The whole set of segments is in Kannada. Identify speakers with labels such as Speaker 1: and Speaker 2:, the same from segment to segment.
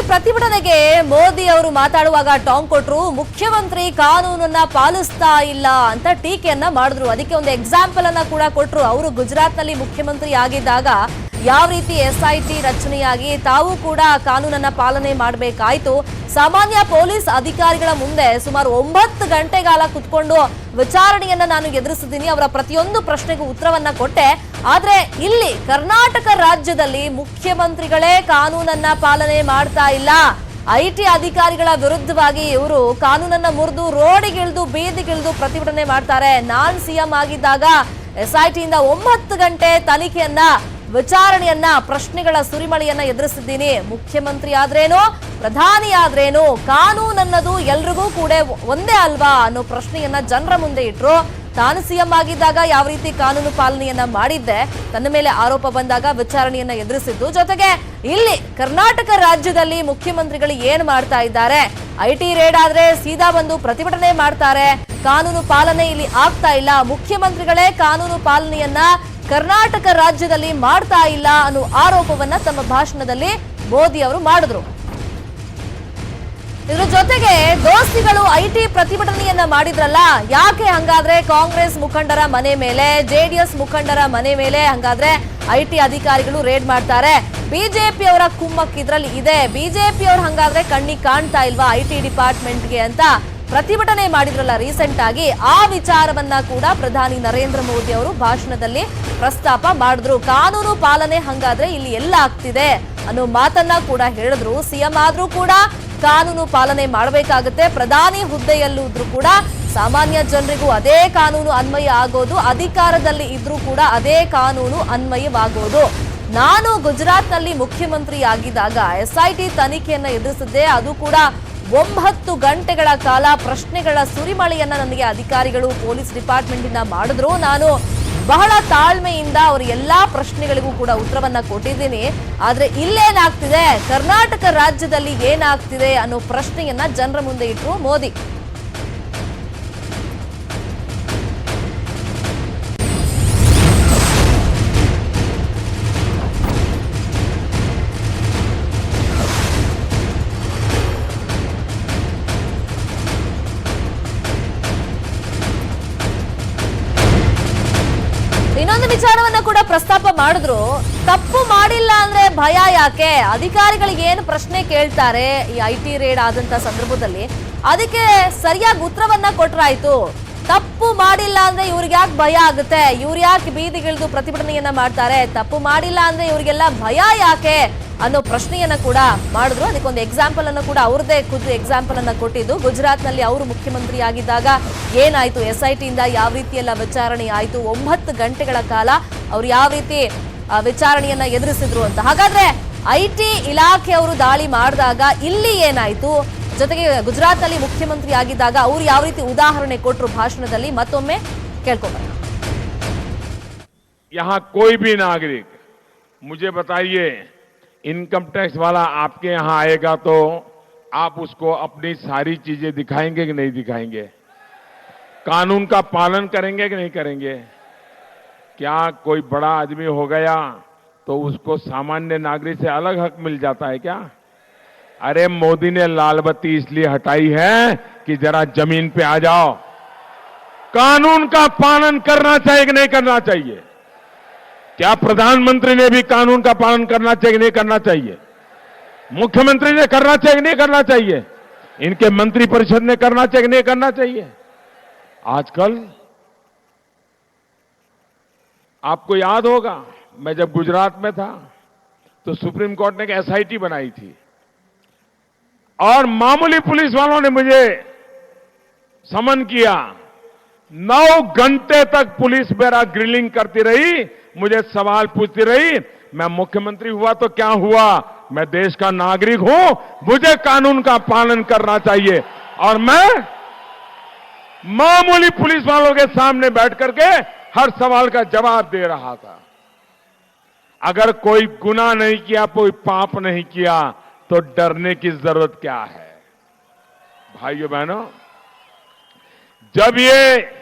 Speaker 1: ಪ್ರತಿಭಟನೆಗೆ ಮೋದಿ ಅವರು ಮಾತಾಡುವಾಗ ಟಾಂಗ್ ಕೊಟ್ರು. ಮುಖ್ಯಮಂತ್ರಿ ಕಾನೂನನ್ನ ಪಾಲಿಸ್ತಾ ಇಲ್ಲ ಅಂತ ಟೀಕೆಯನ್ನ ಮಾಡಿದ್ರು. ಅದಕ್ಕೆ ಒಂದು ಎಕ್ಸಾಂಪಲ್ ಅನ್ನ ಕೂಡ ಕೊಟ್ರು. ಅವರು ಗುಜರಾತ್ನಲ್ಲಿ ಮುಖ್ಯಮಂತ್ರಿ ಆಗಿದ್ದಾಗ ಯಾವ ರೀತಿ SIT ರಚನೆಯಾಗಿ ತಾವು ಕೂಡ ಕಾನೂನನ್ನ ಪಾಲನೆ ಮಾಡಬೇಕಾಯ್ತು. ಸಾಮಾನ್ಯ ಪೊಲೀಸ್ ಅಧಿಕಾರಿಗಳ ಮುಂದೆ ಸುಮಾರು 9 ಗಂಟೆಗಾಲ ಕುತ್ಕೊಂಡು ವಿಚಾರಣೆಯನ್ನ ನಾನು ಎದುರಿಸಿದ್ದೀನಿ. ಅವರ ಪ್ರತಿಯೊಂದು ಪ್ರಶ್ನೆಗೂ ಉತ್ತರವನ್ನ ಕೊಟ್ಟೆ. ಆದ್ರೆ ಇಲ್ಲಿ ಕರ್ನಾಟಕ ರಾಜ್ಯದಲ್ಲಿ ಮುಖ್ಯಮಂತ್ರಿಗಳೇ ಕಾನೂನನ್ನ ಪಾಲನೆ ಮಾಡ್ತಾ ಇಲ್ಲ. IT ಅಧಿಕಾರಿಗಳ ವಿರುದ್ಧವಾಗಿ ಇವರು ಕಾನೂನನ್ನ ಮುರಿದು ರೋಡಿಗಿಳಿದು ಬೀದಿಗಿಳಿದು ಪ್ರತಿಭಟನೆ ಮಾಡ್ತಾರೆ. ನಾನ್ CM ಆಗಿದ್ದಾಗ SIT ಇಂದ 9 ಗಂಟೆ ತನಿಖೆಯನ್ನ ವಿಚಾರಣೆಯನ್ನ ಪ್ರಶ್ನೆಗಳ ಸುರಿಮಳೆಯನ್ನ ಎದುರಿಸಿದ್ದೀನಿ. ಮುಖ್ಯಮಂತ್ರಿ ಆದ್ರೇನು ಪ್ರಧಾನಿ ಆದ್ರೇನು ಕಾನೂನನ್ನದು ಎಲ್ರಿಗೂ ಕೂಡ ಒಂದೇ ಅಲ್ವಾ ಅನ್ನೋ ಪ್ರಶ್ನೆಯನ್ನ ಜನರ ಮುಂದೆ ಇಟ್ರು. ತಾನು CM ಆಗಿದ್ದಾಗ ಯಾವ ರೀತಿ ಕಾನೂನು ಪಾಲನೆಯನ್ನ ಮಾಡಿದ್ದೆ, ತನ್ನ ಮೇಲೆ ಆರೋಪ ಬಂದಾಗ ವಿಚಾರಣೆಯನ್ನ ಎದುರಿಸಿದ್ದು. ಜೊತೆಗೆ ಇಲ್ಲಿ ಕರ್ನಾಟಕ ರಾಜ್ಯದಲ್ಲಿ ಮುಖ್ಯಮಂತ್ರಿಗಳು ಏನ್ ಮಾಡ್ತಾ ಇದ್ದಾರೆ, IT ರೇಡ್ ಆದ್ರೆ ಸೀದಾ ಬಂದು ಪ್ರತಿಭಟನೆ ಮಾಡ್ತಾರೆ. ಕಾನೂನು ಪಾಲನೆ ಇಲ್ಲಿ ಆಗ್ತಾ ಇಲ್ಲ. ಮುಖ್ಯಮಂತ್ರಿಗಳೇ ಕಾನೂನು ಪಾಲನೆಯನ್ನ ಕರ್ನಾಟಕ ರಾಜ್ಯದಲ್ಲಿ ಮಾಡ್ತಾ ಇಲ್ಲ ಅನ್ನೋ ಆರೋಪವನ್ನ ತಮ್ಮ ಭಾಷಣದಲ್ಲಿ ಮೋದಿ ಅವರು ಮಾಡಿದ್ರು. ಇದ್ರ ಜೊತೆಗೆ ದೋಸ್ತಿಗಳು IT ಪ್ರತಿಭಟನೆಯನ್ನ ಮಾಡಿದ್ರಲ್ಲ, ಯಾಕೆ ಹಂಗಾದ್ರೆ ಕಾಂಗ್ರೆಸ್ ಮುಖಂಡರ ಮನೆ ಮೇಲೆ, JDS ಮುಖಂಡರ ಮನೆ ಮೇಲೆ ಹಂಗಾದ್ರೆ IT ಅಧಿಕಾರಿಗಳು ರೇಡ್ ಮಾಡ್ತಾರೆ? ಬಿಜೆಪಿ ಅವರ ಕುಮ್ಮಕ್ ಇದ್ರಲ್ಲಿ ಇದೆ. ಬಿಜೆಪಿ ಅವ್ರು ಹಂಗಾದ್ರೆ ಕಣ್ಣಿಗೆ ಕಾಣ್ತಾ ಇಲ್ವಾ IT ಡಿಪಾರ್ಟ್ಮೆಂಟ್ಗೆ ಅಂತ ಪ್ರತಿಭಟನೆ ಮಾಡಿದ್ರಲ್ಲ ರೀಸೆಂಟ್ ಆಗಿ. ಆ ವಿಚಾರವನ್ನ ಕೂಡ ಪ್ರಧಾನಿ ನರೇಂದ್ರ ಮೋದಿ ಅವರು ಭಾಷಣದಲ್ಲಿ ಪ್ರಸ್ತಾಪ ಮಾಡಿದ್ರು. ಕಾನೂನು ಪಾಲನೆ ಹಂಗಾದ್ರೆ ಇಲ್ಲಿ ಎಲ್ಲ ಆಗ್ತಿದೆ ಅನ್ನೋ ಮಾತನ್ನ ಕೂಡ ಹೇಳಿದ್ರು. CM ಆದ್ರೂ ಕೂಡ ಕಾನೂನು ಪಾಲನೆ ಮಾಡಬೇಕಾಗುತ್ತೆ. ಪ್ರಧಾನಿ ಹುದ್ದೆಯಲ್ಲಿದ್ರು ಕೂಡ ಸಾಮಾನ್ಯ ಜನರಿಗೂ ಅದೇ ಕಾನೂನು ಅನ್ವಯ ಆಗೋದು, ಅಧಿಕಾರದಲ್ಲಿ ಇದ್ರೂ ಕೂಡ ಅದೇ ಕಾನೂನು ಅನ್ವಯವಾಗೋದು. ನಾನು ಗುಜರಾತ್ನಲ್ಲಿ ಮುಖ್ಯಮಂತ್ರಿ ಆಗಿದ್ದಾಗ SIT ತನಿಖೆಯನ್ನ ಎದುರಿಸಿದ್ದೆ. ಅದು ಕೂಡ 9 ಗಂಟೆಗಳ ಕಾಲ ಪ್ರಶ್ನೆಗಳ ಸುರಿಮಳೆಯನ್ನ ನನಗೆ ಅಧಿಕಾರಿಗಳು ಪೊಲೀಸ್ ಡಿಪಾರ್ಟ್ಮೆಂಟ್ ಇಂದ ಮಾಡಿದ್ರು. ನಾನು ಬಹಳ ತಾಳ್ಮೆಯಿಂದ ಅವರ ಎಲ್ಲಾ ಪ್ರಶ್ನೆಗಳಿಗೂ ಕೂಡ ಉತ್ತರವನ್ನ ಕೊಟ್ಟಿದ್ದೀನಿ. ಆದ್ರೆ ಇಲ್ಲೇನಾಗ್ತಿದೆ, ಕರ್ನಾಟಕ ರಾಜ್ಯದಲ್ಲಿ ಏನಾಗ್ತಿದೆ ಅನ್ನೋ ಪ್ರಶ್ನೆಯನ್ನ ಜನರ ಮುಂದೆ ಇಟ್ರು ಮೋದಿ. ಇನ್ನೊಂದು ವಿಚಾರವನ್ನ ಕೂಡ ಪ್ರಸ್ತಾಪ ಮಾಡಿದ್ರು. ತಪ್ಪು ಮಾಡಿಲ್ಲ ಅಂದ್ರೆ ಭಯ ಯಾಕೆ? ಅಧಿಕಾರಿಗಳಿಗೆ ಏನು ಪ್ರಶ್ನೆ ಕೇಳ್ತಾರೆ ಈ IT ರೇಡ್ ಆದಂತ ಸಂದರ್ಭದಲ್ಲಿ, ಅದಕ್ಕೆ ಸರಿಯಾಗಿ ಉತ್ತರವನ್ನ ಕೊಟ್ರಾಯ್ತು. ತಪ್ಪು ಮಾಡಿಲ್ಲ ಅಂದ್ರೆ ಇವ್ರಿಗೆ ಯಾಕೆ ಭಯ ಆಗುತ್ತೆ? ಇವ್ರು ಯಾಕೆ ಬೀದಿಗಿಳಿದು ಪ್ರತಿಭಟನೆಯನ್ನ ಮಾಡ್ತಾರೆ? ತಪ್ಪು ಮಾಡಿಲ್ಲ ಅಂದ್ರೆ ಇವ್ರಿಗೆಲ್ಲ ಭಯ ಯಾಕೆ ಅನ್ನೋ ಪ್ರಶ್ನೆಯನ್ನ ಕೂಡ ಮಾಡಿದ್ರು. ಅದಕ್ಕೊಂದು ಎಕ್ಸಾಂಪಲ್ ಅನ್ನು ಕೂಡ ಅವ್ರದೇ ಖುದ್ದು ಎಕ್ಸಾಂಪಲ್ ಅನ್ನ ಕೊಟ್ಟಿದ್ದು. ಗುಜರಾತ್ ನಲ್ಲಿ ಅವರು ಮುಖ್ಯಮಂತ್ರಿ ಆಗಿದ್ದಾಗ ಏನಾಯ್ತು, SIT ಇಂದ ಯಾವ ರೀತಿ ಎಲ್ಲ ವಿಚಾರಣೆ ಆಯ್ತು, 9 ಗಂಟೆಗಳ ಕಾಲ ಅವ್ರು ಯಾವ ರೀತಿ ವಿಚಾರಣೆಯನ್ನ ಎದುರಿಸಿದ್ರು ಅಂತ. ಹಾಗಾದ್ರೆ IT ಇಲಾಖೆ ಅವರು ದಾಳಿ ಮಾಡಿದಾಗ ಇಲ್ಲಿ ಏನಾಯ್ತು, ಜೊತೆಗೆ ಗುಜರಾತ್ ನಲ್ಲಿ ಮುಖ್ಯಮಂತ್ರಿ ಆಗಿದ್ದಾಗ ಅವ್ರು ಯಾವ ರೀತಿ ಉದಾಹರಣೆ ಕೊಟ್ಟರು ಭಾಷಣದಲ್ಲಿ, ಮತ್ತೊಮ್ಮೆ ಕೇಳ್ಕೊಬರೋಣ.
Speaker 2: यहाँ कोई भी नागरिक मुझे बताइए, इनकम टैक्स वाला आपके यहां आएगा तो आप उसको अपनी सारी चीजें दिखाएंगे कि नहीं दिखाएंगे? कानून का पालन करेंगे कि नहीं करेंगे? क्या कोई बड़ा आदमी हो गया तो उसको सामान्य नागरिक से अलग हक मिल जाता है क्या? अरे मोदी ने लाल बत्ती इसलिए हटाई है कि जरा जमीन पे आ जाओ। कानून का पालन करना चाहिए कि नहीं करना चाहिए? क्या प्रधानमंत्री ने भी कानून का पालन करना चाहिए कि नहीं करना चाहिए? मुख्यमंत्री ने करना चाहिए कि नहीं करना चाहिए? इनके मंत्री परिषद ने करना चाहिए कि नहीं करना चाहिए? आजकल आपको याद होगा, मैं जब गुजरात में था तो सुप्रीम कोर्ट ने एक SIT बनाई थी और मामूली पुलिस वालों ने मुझे समन किया। 9 घंटे तक पुलिस मेरा ग्रिलिंग करती रही, मुझे सवाल पूछती रही। मैं मुख्यमंत्री हुआ तो क्या हुआ, मैं देश का नागरिक हूं, मुझे कानून का पालन करना चाहिए। और मैं मामूली पुलिस वालों के सामने बैठ करके हर सवाल का जवाब दे रहा था। अगर कोई गुनाह नहीं किया, कोई पाप नहीं किया तो डरने की जरूरत क्या है? भाइयों बहनों, जब ये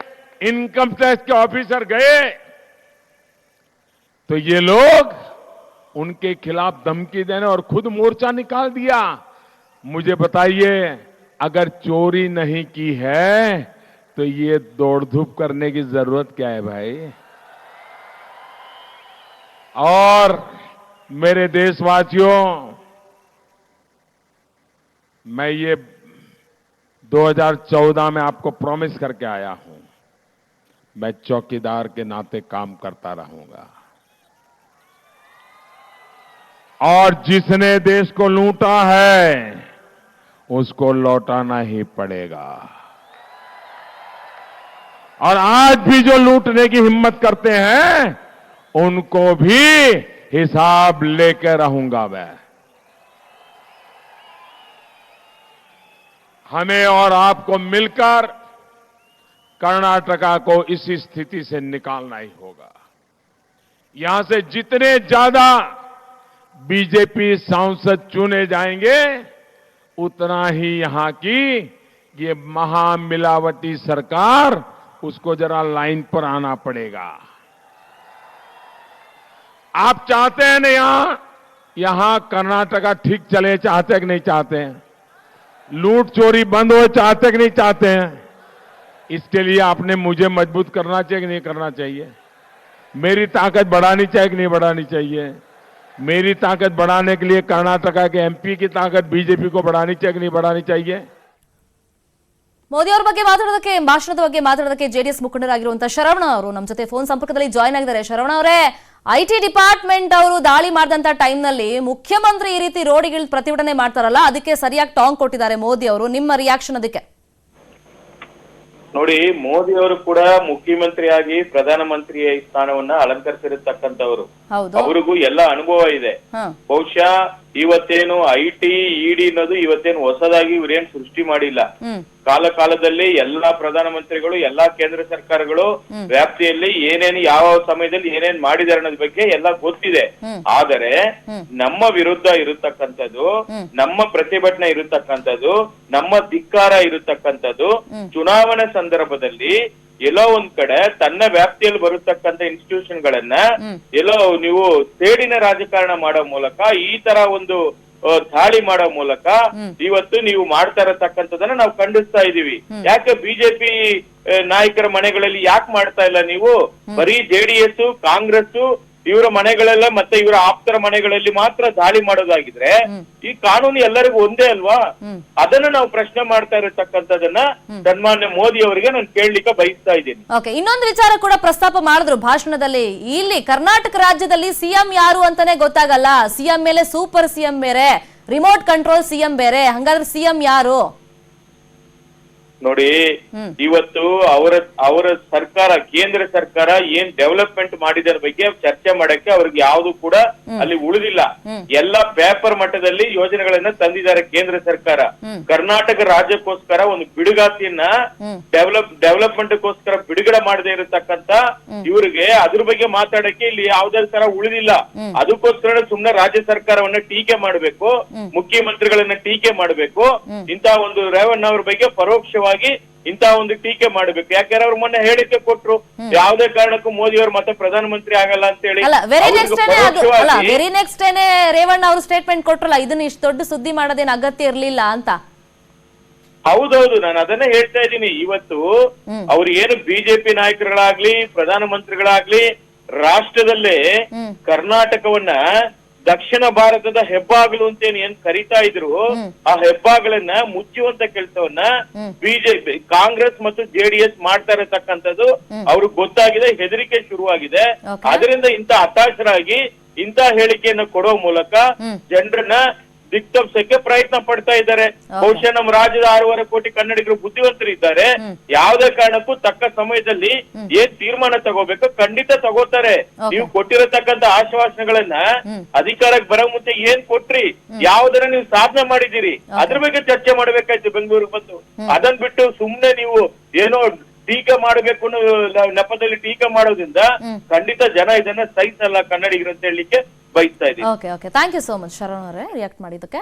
Speaker 2: इनकम टैक्स के ऑफिसर गए तो ये लोग उनके खिलाफ धमकी देने और खुद मोर्चा निकाल दिया। मुझे बताइए, अगर चोरी नहीं की है तो ये दौड़ धूप करने की जरूरत क्या है भाई? और मेरे देशवासियों, मैं ये 2014 में आपको प्रॉमिस करके आया हूं, मैं चौकीदार के नाते काम करता रहूंगा। और जिसने देश को लूटा है उसको लौटाना ही पड़ेगा। और आज भी जो लूटने की हिम्मत करते हैं उनको भी हिसाब लेकर रहूंगा मैं। हमें और आपको मिलकर कर्नाटका को इसी स्थिति से निकालना ही होगा। यहां से जितने ज्यादा बीजेपी सांसद चुने जाएंगे उतना ही यहां की ये महामिलावटी सरकार, उसको जरा लाइन पर आना पड़ेगा। आप चाहते हैं ना यहां कर्नाटका ठीक चले, चाहते हैं कि नहीं चाहते हैं? लूट चोरी बंद हो, चाहते हैं कि नहीं चाहते हैं? इसके लिए आपने मुझे मजबूत करना चाहिए कि नहीं करना चाहिए? मेरी ताकत बढ़ानी चाहिए कि नहीं बढ़ानी चाहिए? मेरी ताकत बढ़ाने के लिए कर्नाटका के एमपी की ताकत बीजेपी को बढ़ानी चाहिए कि नहीं बढ़ानी चाहिए?
Speaker 1: ಮೋದಿ ಅವರ ಬಗ್ಗೆ ಮಾತಾಡೋದಕ್ಕೆ, ಭಾಷಣದ ಬಗ್ಗೆ ಮಾತಾಡೋದಕ್ಕೆ ಜೆಡಿಎಸ್ ಮುಖಂಡರಾಗಿರುವಂತಹ ಶರವಣ ಅವರು ನಮ್ಮ ಜೊತೆ ಫೋನ್ ಸಂಪರ್ಕದಲ್ಲಿ ಜಾಯ್ನ್ ಆಗಿದ್ದಾರೆ. ಶರವಣ ಅವರೇ, ಐಟಿ ಡಿಪಾರ್ಟ್ಮೆಂಟ್ ಅವರು ದಾಳಿ ಮಾಡಿದಂತ ಟೈಮ್ ನಲ್ಲಿ ಮುಖ್ಯಮಂತ್ರಿ ಈ ರೀತಿ ರೋಡಿಗಿಳಿದು ಪ್ರತಿಭಟನೆ ಮಾಡ್ತಾರಲ್ಲ, ಅದಕ್ಕೆ ಸರಿಯಾಗಿ ಟಾಂಗ್ ಕೊಟ್ಟಿದ್ದಾರೆ ಮೋದಿ ಅವರು. ನಿಮ್ಮ ರಿಯಾಕ್ಷನ್ ಅದಕ್ಕೆ?
Speaker 3: ನೋಡಿ, ಮೋದಿ ಅವರು ಕೂಡ ಮುಖ್ಯಮಂತ್ರಿಯಾಗಿ ಪ್ರಧಾನಮಂತ್ರಿ ಸ್ಥಾನವನ್ನ ಅಲಂಕರಿಸಿರತಕ್ಕಂಥವ್ರು. ಅವ್ರಿಗೂ ಎಲ್ಲ ಅನುಭವ ಇದೆ. ಬಹುಶಃ ಇವತ್ತೇನು ಐಟಿ ಇಡಿ ಅನ್ನೋದು ಇವತ್ತೇನು ಹೊಸದಾಗಿ ಇವ್ರೇನ್ ಸೃಷ್ಟಿ ಮಾಡಿಲ್ಲ. ಕಾಲದಲ್ಲಿ ಎಲ್ಲಾ ಪ್ರಧಾನಮಂತ್ರಿಗಳು, ಎಲ್ಲಾ ಕೇಂದ್ರ ಸರ್ಕಾರಗಳು ವ್ಯಾಪ್ತಿಯಲ್ಲಿ ಏನೇನು ಯಾವ ಸಮಯದಲ್ಲಿ ಏನೇನ್ ಮಾಡಿದಾರೆ ಅನ್ನೋದ್ ಬಗ್ಗೆ ಎಲ್ಲ ಗೊತ್ತಿದೆ. ಆದರೆ ನಮ್ಮ ವಿರುದ್ಧ ಇರತಕ್ಕಂಥದ್ದು, ನಮ್ಮ ಪ್ರತಿಭಟನೆ ಇರತಕ್ಕಂಥದ್ದು, ನಮ್ಮ ಧಿಕ್ಕಾರ ಇರತಕ್ಕಂಥದ್ದು ಚುನಾವಣೆ ಸಂದರ್ಭದಲ್ಲಿ ಎಲ್ಲೋ ಒಂದ್ ಕಡೆ ತನ್ನ ವ್ಯಾಪ್ತಿಯಲ್ಲಿ ಬರತಕ್ಕಂತ ಇನ್ಸ್ಟಿಟ್ಯೂಷನ್ ಗಳನ್ನ ಎಲ್ಲೋ ನೀವು ಸೇಡಿನ ರಾಜಕಾರಣ ಮಾಡೋ ಮೂಲಕ, ಈ ತರ ಒಂದು ದಾಳಿ ಮಾಡೋ ಮೂಲಕ ಇವತ್ತು ನೀವು ಮಾಡ್ತಾ ಇರತಕ್ಕಂಥದನ್ನ ನಾವು ಖಂಡಿಸ್ತಾ ಇದೀವಿ. ಯಾಕೆ ಬಿಜೆಪಿ ನಾಯಕರ ಮನೆಗಳಲ್ಲಿ ಯಾಕೆ ಮಾಡ್ತಾ ಇಲ್ಲ ನೀವು? ಬರೀ ಜೆಡಿಎಸ್, ಕಾಂಗ್ರೆಸ್ ಇವರ ಮನೆಗಳೆಲ್ಲ ಮತ್ತೆ ಇವರ ಆಪ್ತರ ಮನೆಗಳಲ್ಲಿ ಮಾತ್ರ ದಾಳಿ ಮಾಡೋದಾಗಿದ್ರೆ ಈ ಕಾನೂನು ಎಲ್ಲರಿಗೂ ಒಂದೇ ಅಲ್ವಾ? ಅದನ್ನ ನಾವು ಪ್ರಶ್ನೆ ಮಾಡ್ತಾ ಇರತಕ್ಕಂಥದನ್ನ ಸನ್ಮಾನ್ಯ ಮೋದಿ ಅವರಿಗೆ ನಾನು ಕೇಳಲಿಕ್ಕೆ ಬಯಸ್ತಾ ಇದ್ದೀನಿ.
Speaker 1: ಓಕೆ, ಇನ್ನೊಂದು ವಿಚಾರ ಕೂಡ ಪ್ರಸ್ತಾಪ ಮಾಡಿದ್ರು ಭಾಷಣದಲ್ಲಿ. ಇಲ್ಲಿ ಕರ್ನಾಟಕ ರಾಜ್ಯದಲ್ಲಿ ಸಿಎಂ ಯಾರು ಅಂತಾನೆ ಗೊತ್ತಾಗಲ್ಲ. ಸಿಎಂ ಮೇಲೆ ಸೂಪರ್ ಸಿಎಂ ಬೇರೆ, ರಿಮೋಟ್ ಕಂಟ್ರೋಲ್ ಸಿಎಂ ಬೇರೆ. ಹಂಗಾದ್ರೆ ಸಿಎಂ ಯಾರು?
Speaker 3: ನೋಡಿ, ಇವತ್ತು ಅವರ ಸರ್ಕಾರ, ಕೇಂದ್ರ ಸರ್ಕಾರ ಏನ್ ಡೆವಲಪ್ಮೆಂಟ್ ಮಾಡಿದ ಬಗ್ಗೆ ಚರ್ಚೆ ಮಾಡಕ್ಕೆ ಅವ್ರಿಗೆ ಯಾವ್ದು ಕೂಡ ಅಲ್ಲಿ ಉಳಿದಿಲ್ಲ. ಎಲ್ಲ ಪೇಪರ್ ಮಟ್ಟದಲ್ಲಿ ಯೋಜನೆಗಳನ್ನ ತಂದಿದ್ದಾರೆ ಕೇಂದ್ರ ಸರ್ಕಾರ. ಕರ್ನಾಟಕ ರಾಜ್ಯಕ್ಕೋಸ್ಕರ ಒಂದು ಬಿಡುಗಾತಿಯನ್ನ ಡೆವಲಪ್ಮೆಂಟ್ಗೋಸ್ಕರ ಬಿಡುಗಡೆ ಮಾಡದೇ ಇರತಕ್ಕಂತ ಇವ್ರಿಗೆ ಅದ್ರ ಬಗ್ಗೆ ಮಾತಾಡಕ್ಕೆ ಇಲ್ಲಿ ಯಾವುದೇ ತರ ಉಳಿದಿಲ್ಲ. ಅದಕ್ಕೋಸ್ಕರ ಸುಮ್ನೆ ರಾಜ್ಯ ಸರ್ಕಾರವನ್ನ ಟೀಕೆ ಮಾಡಬೇಕು, ಮುಖ್ಯಮಂತ್ರಿಗಳನ್ನ ಟೀಕೆ ಮಾಡಬೇಕು, ಇಂತ ಒಂದು ರೇವಣ್ಣ ಅವ್ರ ಬಗ್ಗೆ ಪರೋಕ್ಷವಾಗಿ ಇಂತ ಒಂದು ಟೀಕೆ ಮಾಡಬೇಕು. ಯಾಕಂದ್ರೆ ಅವ್ರು ಮೊನ್ನೆ ಹೇಳಿಕೆ ಕೊಟ್ರು, ಯಾವುದೇ ಕಾರಣಕ್ಕೂ ಮೋದಿ ಅವರು ಮತ್ತೆ ಪ್ರಧಾನಮಂತ್ರಿ ಆಗಲ್ಲ ಅಂತ ಹೇಳಿ.
Speaker 1: ವೆರಿ ನೆಕ್ಸ್ಟ್ ಡೇನೆ ರೇವಣ್ಣ ಅವರು ಸ್ಟೇಟ್ಮೆಂಟ್ ಕೊಟ್ರಲ್ಲ, ಇದನ್ನ ಇಷ್ಟು ದೊಡ್ಡ ಸುದ್ದಿ ಮಾಡೋದೇನು ಅಗತ್ಯ ಇರ್ಲಿಲ್ಲ ಅಂತ.
Speaker 3: ಹೌದೌದು, ನಾನು ಅದನ್ನೇ ಹೇಳ್ತಾ ಇದ್ದೀನಿ. ಇವತ್ತು ಅವ್ರು ಏನು ಬಿಜೆಪಿ ನಾಯಕರುಗಳಾಗ್ಲಿ, ಪ್ರಧಾನಮಂತ್ರಿಗಳಾಗ್ಲಿ ರಾಷ್ಟ್ರದಲ್ಲೇ ಕರ್ನಾಟಕವನ್ನ ದಕ್ಷಿಣ ಭಾರತದ ಹೆಬ್ಬಾಗಲು ಅಂತ ಏನ್ ಕರೀತಾ ಇದ್ರು, ಆ ಹೆಬ್ಬಾಗಳನ್ನ ಮುಚ್ಚುವಂತ ಕೆಲಸವನ್ನ ಬಿಜೆಪಿ, ಕಾಂಗ್ರೆಸ್ ಮತ್ತು ಜೆಡಿಎಸ್ ಮಾಡ್ತಾ ಇರತಕ್ಕಂಥದ್ದು ಅವ್ರಿಗೆ ಗೊತ್ತಾಗಿದೆ, ಹೆದರಿಕೆ ಶುರುವಾಗಿದೆ. ಅದರಿಂದ ಇಂತ ಹತಾಶರಾಗಿ ಇಂತ ಹೇಳಿಕೆಯನ್ನು ಕೊಡುವ ಮೂಲಕ ಜನರನ್ನ ದಿಕ್ತಪ್ಸಕ್ಕೆ ಪ್ರಯತ್ನ ಪಡ್ತಾ ಇದ್ದಾರೆ. ಬಹುಶಃ ನಮ್ಮ ರಾಜ್ಯದ 6.5 ಕೋಟಿ ಕನ್ನಡಿಗರು ಬುದ್ಧಿವಂತರು ಇದ್ದಾರೆ. ಯಾವುದೇ ಕಾರಣಕ್ಕೂ ತಕ್ಕ ಸಮಯದಲ್ಲಿ ಏನ್ ತೀರ್ಮಾನ ತಗೋಬೇಕು ಖಂಡಿತ ತಗೋತಾರೆ. ನೀವು ಕೊಟ್ಟಿರತಕ್ಕಂತ ಆಶ್ವಾಸನೆಗಳನ್ನ ಅಧಿಕಾರಕ್ಕೆ ಬರೋ ಮುಂಚೆ ಏನ್ ಕೊಟ್ರಿ, ಯಾವ್ದನ್ನ ನೀವು ಸಾಧನೆ ಮಾಡಿದಿರಿ, ಅದ್ರ ಬಗ್ಗೆ ಚರ್ಚೆ ಮಾಡ್ಬೇಕಾಯ್ತು ಬೆಂಗಳೂರಿಗೆ ಬಂದು. ಅದನ್ ಬಿಟ್ಟು ಸುಮ್ನೆ ನೀವು ಏನೋ ಟೀಕೆ ಮಾಡಬೇಕು ನೆಪದಲ್ಲಿ ಟೀಕೆ ಮಾಡೋದ್ರಿಂದ ಖಂಡಿತ ಜನ ಇದನ್ನ ಸಹಿಸಲ್ಲ ಕನ್ನಡಿಗರು ಅಂತ ಹೇಳಲಿಕ್ಕೆ ಬಯಸ್ತಾ ಇದ್ದೀನಿ.
Speaker 1: Okay okay, thank you so much Sharan ಅವರೇ ರಿಯಾಕ್ಟ್ ಮಾಡಿದ್ದಕ್ಕೆ.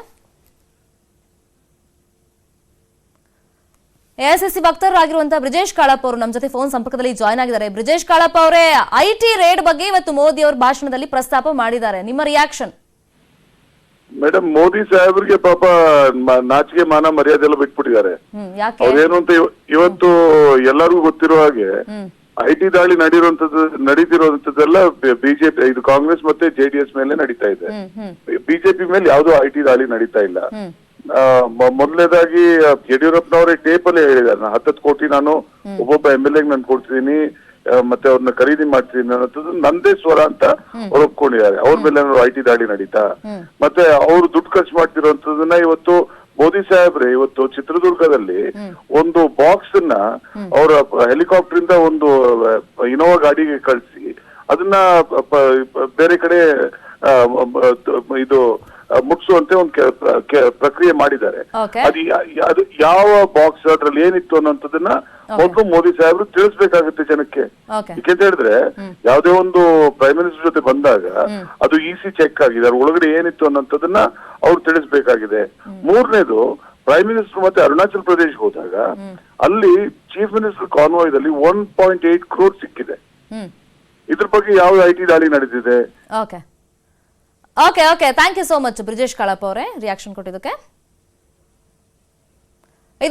Speaker 1: ಎಐಸಿಸಿ ಭಕ್ತರಾಗಿರುವಂತಹ ಬ್ರಿಜೇಶ್ ಕಾಳಪ್ಪ ಅವರು ನಮ್ಮ ಜೊತೆ ಫೋನ್ ಸಂಪರ್ಕದಲ್ಲಿ ಜಾಯ್ನ್ ಆಗಿದ್ದಾರೆ. ಬ್ರಿಜೇಶ್ ಕಾಳಪ್ಪ ಅವರೇ, ಐಟಿ ರೇಡ್ ಬಗ್ಗೆ ಇವತ್ತು ಮೋದಿ ಅವರು ಭಾಷಣದಲ್ಲಿ ಪ್ರಸ್ತಾಪ ಮಾಡಿದ್ದಾರೆ, ನಿಮ್ಮ ರಿಯಾಕ್ಷನ್?
Speaker 4: ಮೇಡಮ್ ಮೋದಿ ಸಾಹೇಬ್ರಿಗೆ ಪಾಪ ನಾಚಿಕೆ ಮಾನ ಮರ್ಯಾದೆ ಎಲ್ಲ ಬಿಟ್ಬಿಟ್ಟಿದ್ದಾರೆ.
Speaker 1: ಯಾಕೆ?
Speaker 4: ಅವ್ರೇನು ಅಂತ ಇವತ್ತು ಎಲ್ಲರಿಗೂ ಗೊತ್ತಿರೋ ಹಾಗೆ IT ದಾಳಿ ನಡೀತಿರುವಂತದ್ದೆಲ್ಲ ಬಿಜೆಪಿ, ಇದು ಕಾಂಗ್ರೆಸ್ ಮತ್ತೆ JDS ಮೇಲೆ ನಡೀತಾ ಇದೆ. ಬಿಜೆಪಿ ಮೇಲೆ ಯಾವ್ದು IT ದಾಳಿ ನಡೀತಾ ಇಲ್ಲ. ಮೊದಲನೇದಾಗಿ ಯಡಿಯೂರಪ್ಪನವರೇ ಟೇಪ್ ಅಲ್ಲಿ ಹೇಳಿದ್ದಾರೆ, 10 ಕೋಟಿ ನಾನು ಒಬ್ಬೊಬ್ಬ MLA ನಾನು ಕೊಡ್ತೀನಿ, ಮತ್ತೆ ಅವ್ರನ್ನ ಖರೀದಿ ಮಾಡ್ತೀನಿ ಅನ್ನೋದು ನಂದೇ ಸ್ವರ ಅಂತ ಅವ್ರು ಒಪ್ಕೊಂಡಿದ್ದಾರೆ. ಅವ್ರ ಮೇಲೆ IT ದಾಳಿ ನಡೀತಾ, ಮತ್ತೆ ಅವ್ರು ದುಡ್ಡು ಖರ್ಚು ಮಾಡ್ತಿರೋಂಥದ್ದನ್ನ ಇವತ್ತು ಮೋದಿ ಸಾಹೇಬ್ರೆ ಇವತ್ತು ಚಿತ್ರದುರ್ಗದಲ್ಲಿ ಒಂದು ಬಾಕ್ಸ್ ಅನ್ನ ಅವರ ಹೆಲಿಕಾಪ್ಟರ್ ಇಂದ ಒಂದು ಇನೋವಾ ಗಾಡಿಗೆ ಕಳಿಸಿ ಅದನ್ನ ಬೇರೆ ಕಡೆ ಇದು ಮುಟ್ಸುವಂತೆ ಒಂದು ಪ್ರಕ್ರಿಯೆ ಮಾಡಿದ್ದಾರೆ. ಅದು ಯಾವ ಬಾಕ್ಸ್ ಅದ್ರಲ್ಲಿ ಏನಿತ್ತು ಅನ್ನೋಂಥದ್ದನ್ನ ಮೊದಲು ಮೋದಿ ಸಾಹೇಬ್ರು ತಿಳಿಸ್ಬೇಕಾಗುತ್ತೆ ಜನಕ್ಕೆ. ಯಾಕೆಂತ ಹೇಳಿದ್ರೆ ಯಾವ್ದೇ ಒಂದು ಪ್ರೈಮ್ ಮಿನಿಸ್ಟರ್ ಜೊತೆ ಬಂದಾಗ ಅದು EC ಚೆಕ್ ಆಗಿದೆ, ಅದ್ರ ಒಳಗಡೆ ಏನಿತ್ತು ಅನ್ನೋಂಥದ್ದನ್ನ ಅವ್ರು ತಿಳಿಸ್ಬೇಕಾಗಿದೆ. ಮೂರನೇದು, ಪ್ರೈಮ್ ಮಿನಿಸ್ಟರ್ ಮತ್ತೆ ಅರುಣಾಚಲ್ ಪ್ರದೇಶ್ ಹೋದಾಗ ಅಲ್ಲಿ ಚೀಫ್ ಮಿನಿಸ್ಟರ್ ಕಾನ್ವಾಯ್ದಲ್ಲಿ 1.8 crore ಸಿಕ್ಕಿದೆ. ಇದ್ರ ಬಗ್ಗೆ ಯಾವ IT ದಾಳಿ ನಡೆದಿದೆ?
Speaker 1: Okay okay okay thank you so much Brijesh Kalappa ಅವರೇ ರಿಯಾಕ್ಷನ್ ಕೊಟ್ಟಿದ್ದಕ್ಕೆ.